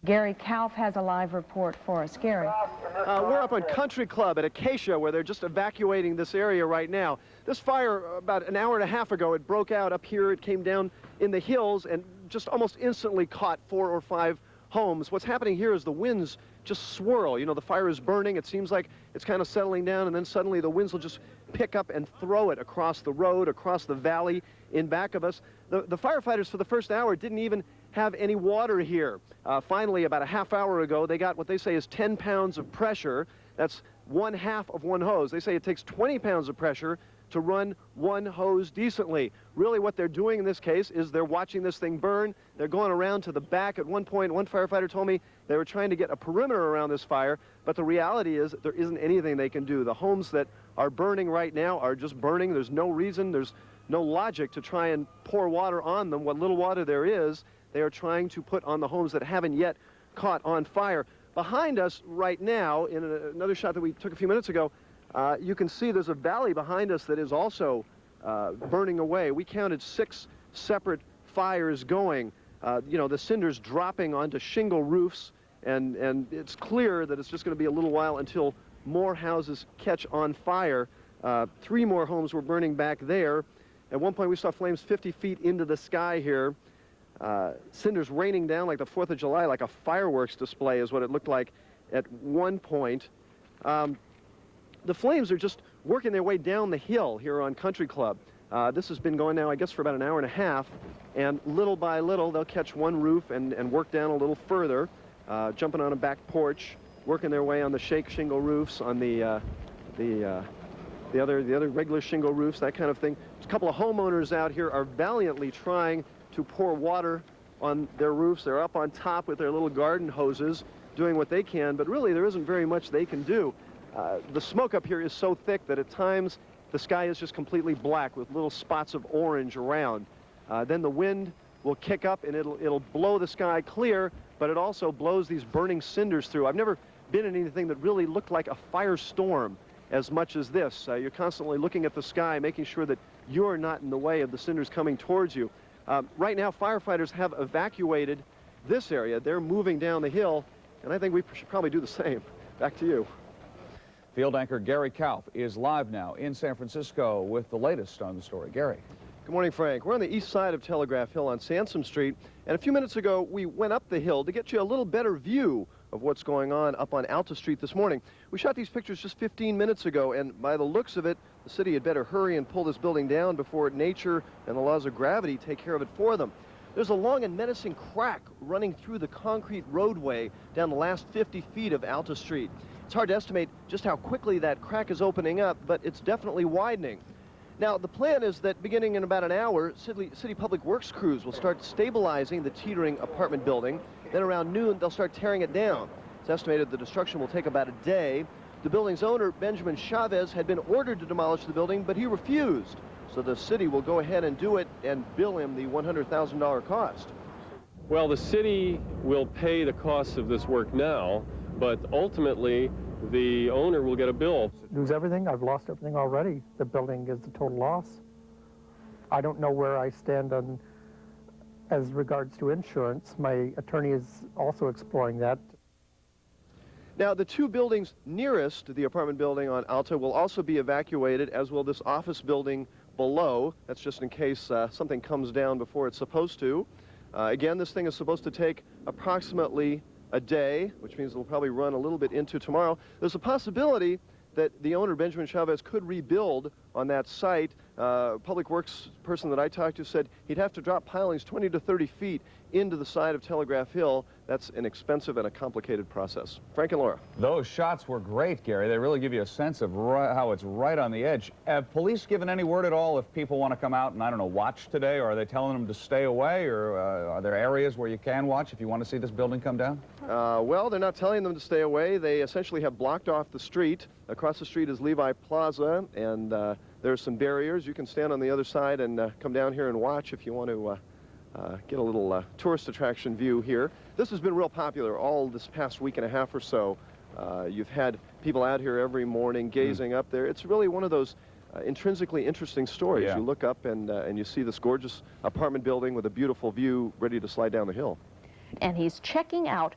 Gary Kauf has a live report for us. Gary. We're up on Country Club at Acacia, where they're just evacuating this area right now. This fire, about an hour and a half ago, it broke out up here. It came down in the hills and just almost instantly caught 4 or 5 homes. What's happening here is the winds just swirl. You know, the fire is burning. It seems like it's kind of settling down, and then suddenly the winds will just pick up and throw it across the road, across the valley in back of us. The firefighters for the first hour didn't even have any water here. Finally, about a half hour ago, they got what they say is 10 pounds of pressure. That's 1/2 of one hose. They say it takes 20 pounds of pressure to run one hose decently. Really what they're doing in this case is they're watching this thing burn. They're going around to the back. At one point, one firefighter told me they were trying to get a perimeter around this fire, but the reality is there isn't anything they can do. The homes that are burning right now are just burning. There's no reason, there's no logic to try and pour water on them. What little water there is, they are trying to put on the homes that haven't yet caught on fire. Behind us right now, in another shot that we took a few minutes ago, you can see there's a valley behind us that is also burning away. We counted 6 separate fires going. You know, the cinders dropping onto shingle roofs, and it's clear that it's just going to be a little while until more houses catch on fire. 3 more homes were burning back there. At one point we saw flames 50 feet into the sky here. Cinders raining down like the 4th of July, like a fireworks display is what it looked like at one point. The flames are just working their way down the hill here on Country Club. This has been going now, I guess, for about an hour and a half, and little by little they'll catch one roof and work down a little further, jumping on a back porch, working their way on the shake shingle roofs, on the other regular shingle roofs, that kind of thing. A couple of homeowners out here are valiantly trying to pour water on their roofs. They're up on top with their little garden hoses doing what they can, but really there isn't very much they can do. The smoke up here is so thick that at times the sky is just completely black with little spots of orange around. Then the wind will kick up and it'll blow the sky clear, but it also blows these burning cinders through. I've never been in anything that really looked like a firestorm as much as this. You're constantly looking at the sky, making sure that you're not in the way of the cinders coming towards you. Right now, firefighters have evacuated this area. They're moving down the hill, and I think we should probably do the same. Back to you. Field anchor Gary Kauf is live now in San Francisco with the latest on the story. Gary. Good morning, Frank. We're on the east side of Telegraph Hill on Sansom Street, and a few minutes ago we went up the hill to get you a little better view of what's going on up on Alta Street this morning. We shot these pictures just 15 minutes ago, and by the looks of it, the city had better hurry and pull this building down before nature and the laws of gravity take care of it for them. There's a long and menacing crack running through the concrete roadway down the last 50 feet of Alta Street. It's hard to estimate just how quickly that crack is opening up, but it's definitely widening. Now, the plan is that beginning in about an hour, City Public Works crews will start stabilizing the teetering apartment building. Then around noon, they'll start tearing it down. It's estimated the destruction will take about a day. The building's owner, Benjamin Chavez, had been ordered to demolish the building, but he refused. So the city will go ahead and do it and bill him the $100,000 cost. Well, the city will pay the costs of this work now, but ultimately the owner will get a bill. Lose everything. I've lost everything already. The building is a total loss. I don't know where I stand on as regards to insurance. My attorney is also exploring that. Now, the 2 buildings nearest to the apartment building on Alta will also be evacuated, as will this office building below. That's just in case something comes down before it's supposed to. Again, this thing is supposed to take approximately a day, which means it'll probably run a little bit into tomorrow. There's a possibility that the owner, Benjamin Chavez, could rebuild on that site. Public Works person that I talked to said he'd have to drop pilings 20 to 30 feet into the side of Telegraph Hill. That's an expensive and a complicated process. Frank and Laura. Those shots were great, Gary. They really give you a sense of how it's right on the edge. Have police given any word at all if people want to come out and, I don't know, watch today? Or are they telling them to stay away? Or are there areas where you can watch if you want to see this building come down? Well, they're not telling them to stay away. They essentially have blocked off the street. Across the street is Levi Plaza, and there are some barriers. You can stand on the other side and come down here and watch if you want to get a little tourist attraction view here. This has been real popular all this past week and a half or so. You've had people out here every morning gazing up there. It's really one of those intrinsically interesting stories. Yeah. You look up and you see this gorgeous apartment building with a beautiful view ready to slide down the hill. and he's checking out